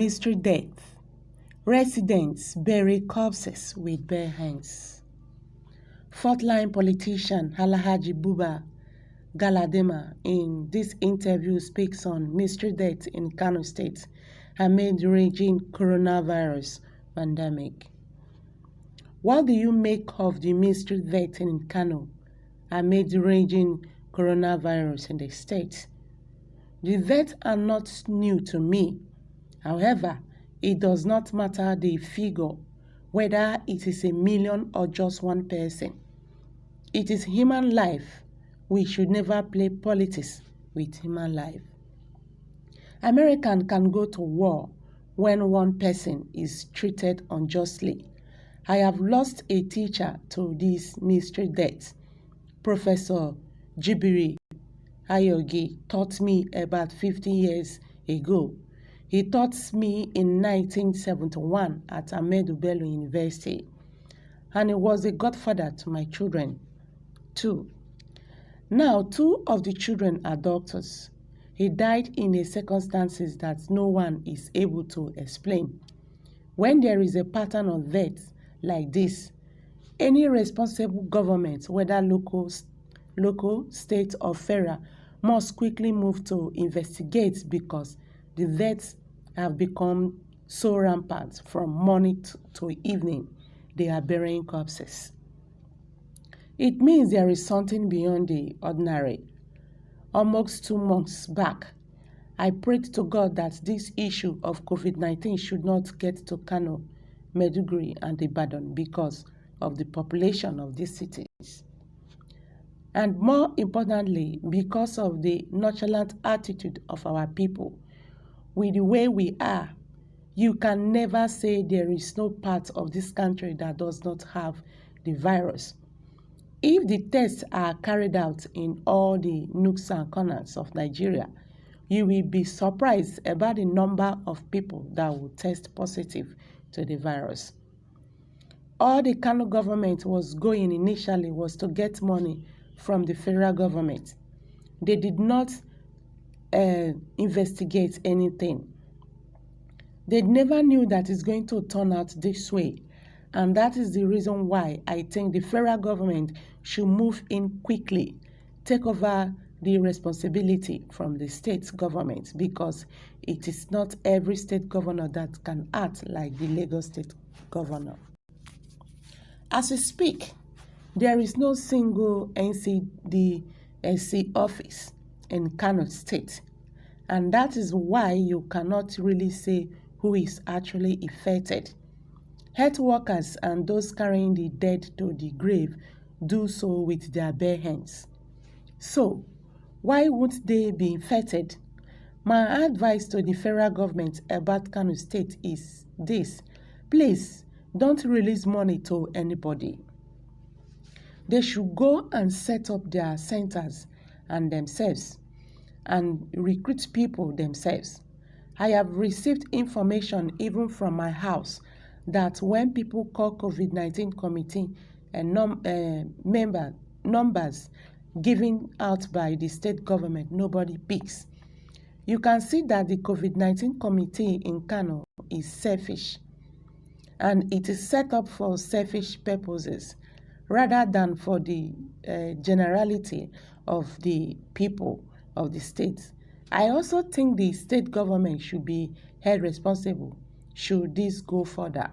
mystery death. Residents bury corpses with bare hands. Fourth-line politician Alhaji Buba Galadima in this interview speaks on mystery death in Kano State amid raging coronavirus pandemic. What do you make of the mystery death in Kano amid raging coronavirus in the state? The deaths are not new to me. However, it does not matter the figure, whether it is a million or just one person. It is human life. We should never play politics with human life. Americans can go to war when one person is treated unjustly. I have lost a teacher to this mystery death. Professor Jibiri Ayogi taught me about 50 years ago. He taught me in 1971 at Ahmadu Bello University, and he was a godfather to my children, too. Now, two of the children are doctors. He died in a circumstances that no one is able to explain. When there is a pattern of death like this, any responsible government, whether local, state, or federal, must quickly move to investigate because the deaths have become so rampant from morning to evening. They are burying corpses. It means there is something beyond the ordinary. Almost 2 months back, I prayed to God that this issue of COVID-19 should not get to Kano, Maiduguri, and Ibadan because of the population of these cities. And more importantly, because of the nonchalant attitude of our people. With the way we are, you can never say there is no part of this country that does not have the virus. If the tests are carried out in all the nooks and corners of Nigeria, you will be surprised about the number of people that will test positive to the virus. All the Kano government was going initially was to get money from the federal government. They did not investigate anything. They never knew that it's going to turn out this way. And that is the reason why I think the federal government should move in quickly, take over the responsibility from the state government, because it is not every state governor that can act like the Lagos state governor. As we speak, there is no single NCDC office in Kano State, and that is why you cannot really say who is actually affected. Health workers and those carrying the dead to the grave do so with their bare hands. So, why won't they be infected? My advice to the federal government about Kano State is this: please don't release money to anybody. They should go and set up their centers and themselves and recruit people themselves. I have received information even from my house that when people call COVID-19 committee and numbers given out by the state government, nobody picks. You can see that the COVID-19 committee in Kano is selfish, and it is set up for selfish purposes rather than for the generality of the people of the state. I also think the state government should be held responsible should this go further.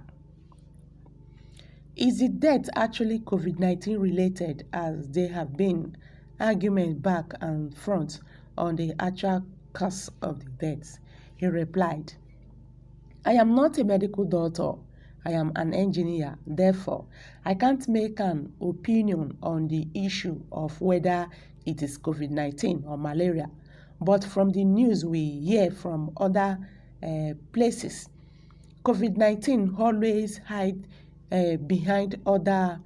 Is the death actually COVID-19 related, as there have been arguments back and front on the actual cause of the death? He replied, I am not a medical doctor. I am an engineer. Therefore, I can't make an opinion on the issue of whether it is COVID-19 or malaria. But from the news we hear from other places, COVID-19 always hides behind other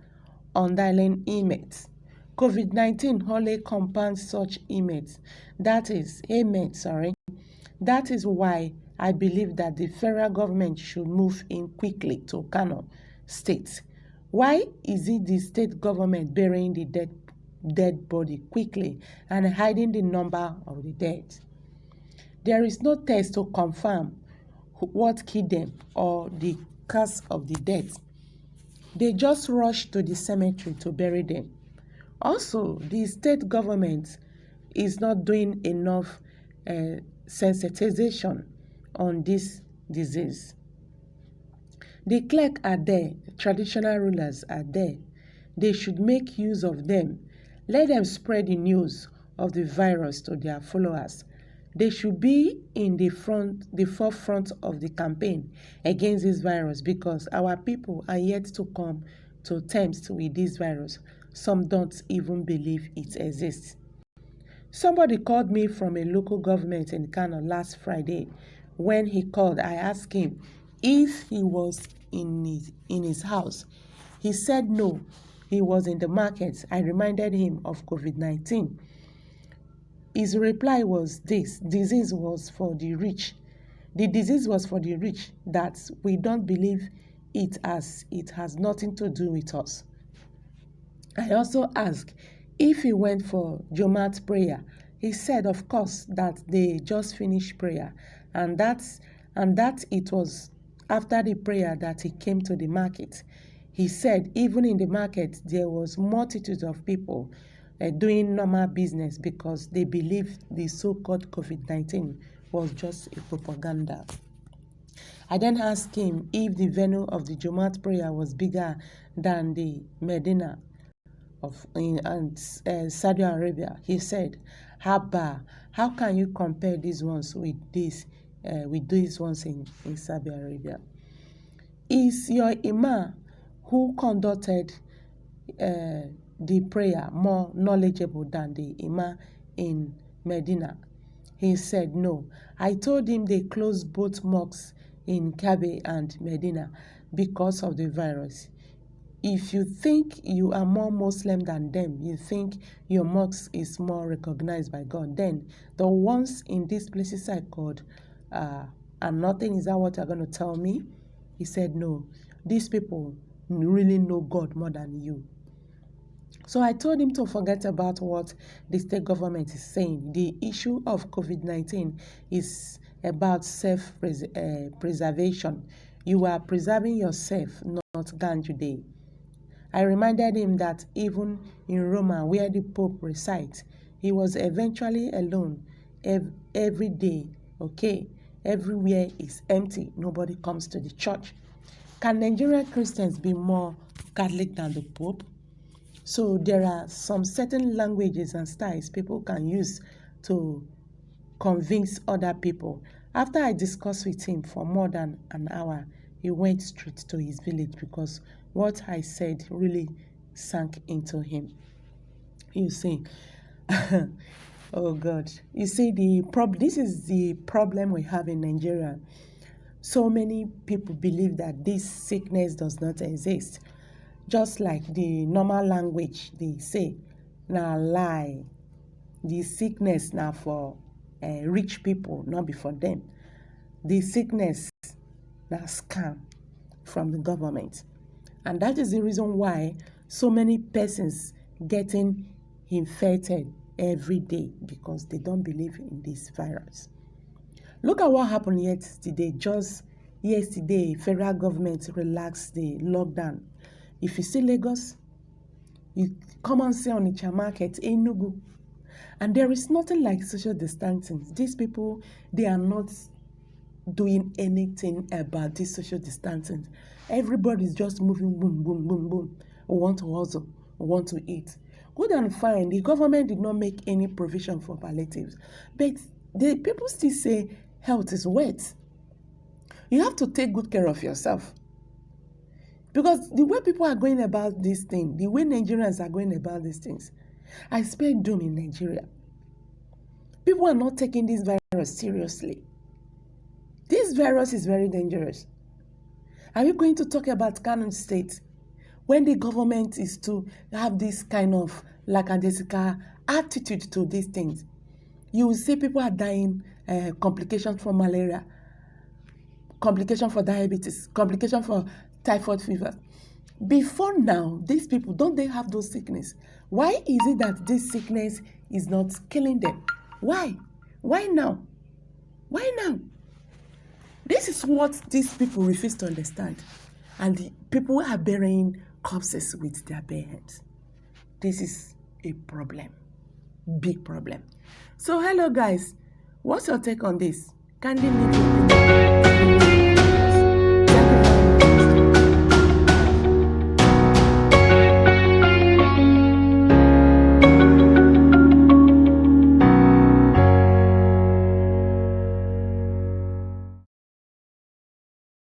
underlying images. COVID-19 only compounds such images. That is why I believe that the federal government should move in quickly to Kano State. Why is it the state government burying the dead body quickly and hiding the number of the dead? There is no test to confirm what killed them or the cause of the death. They just rushed to the cemetery to bury them. Also, the state government is not doing enough sensitization on this disease. The clerks are there, traditional rulers are there. They should make use of them. Let them spread the news of the virus to their followers. They should be in the forefront of the campaign against this virus, because our people are yet to come to terms with this virus. Some don't even believe it exists. Somebody called me from a local government in Kano last Friday. When he called, I asked him if he was in his house. He said no, he was in the market. I reminded him of COVID-19. His reply was this: disease was for the rich. The disease was for the rich, that we don't believe it, as it has nothing to do with us. I also asked if he went for Jumat prayer. He said, of course, that they just finished prayer, and that it was after the prayer that he came to the market. He said even in the market there was multitudes of people doing normal business, because they believed the so-called COVID-19 was just a propaganda. I then asked him if the venue of the Jumat prayer was bigger than the Medina in Saudi Arabia. He said, Habba, how can you compare these ones with these ones in Saudi Arabia? Is your imam who conducted the prayer more knowledgeable than the imam in Medina? He said no. I told him they closed both mosques in Kabe and Medina because of the virus. If you think you are more Muslim than them, you think your mosque is more recognized by God, then the ones in these places I called are nothing. Is that what you're going to tell me? He said no. These people really know God more than you. So I told him to forget about what the state government is saying. The issue of COVID-19 is about self-preservation. You are preserving yourself, not Ganju Day. I reminded him that even in Roma, where the Pope resides, he was eventually alone every day, okay? Everywhere is empty. Nobody comes to the church. Can Nigerian Christians be more Catholic than the Pope? So there are some certain languages and styles people can use to convince other people. After I discussed with him for more than an hour, he went straight to his village, because what I said really sank into him. You see, oh God, you see, this is the problem we have in Nigeria. So many people believe that this sickness does not exist. Just like the normal language, they say, now lie. The sickness now for rich people, not before them. The sickness now scam from the government. And that is the reason why so many persons getting infected every day, because they don't believe in this virus. Look at what happened yesterday. Just yesterday, federal government relaxed the lockdown. If you see Lagos, you come and see Onitsha market, Enugu, and there is nothing like social distancing. These people, they are not doing anything about this social distancing. Everybody is just moving, boom, boom, boom, boom. We want to hustle, we want to eat. Good and fine, the government did not make any provision for palliatives, but the people still say health is wealth. You have to take good care of yourself. Because the way people are going about this thing, the way Nigerians are going about these things, I expect doom in Nigeria. People are not taking this virus seriously. This virus is very dangerous. Are you going to talk about Kano State when the government is to have this kind of lackadaisical attitude to these things? You will see people are dying, complications from malaria, complication for diabetes, complication for typhoid fever. Before now, these people, don't they have those sickness? Why is it that this sickness is not killing them? Why? Why now? Why now? This is what these people refuse to understand. And the people are burying corpses with their bare hands. This is a problem. Big problem. So hello guys, what's your take on this? Kindly leave your opinion.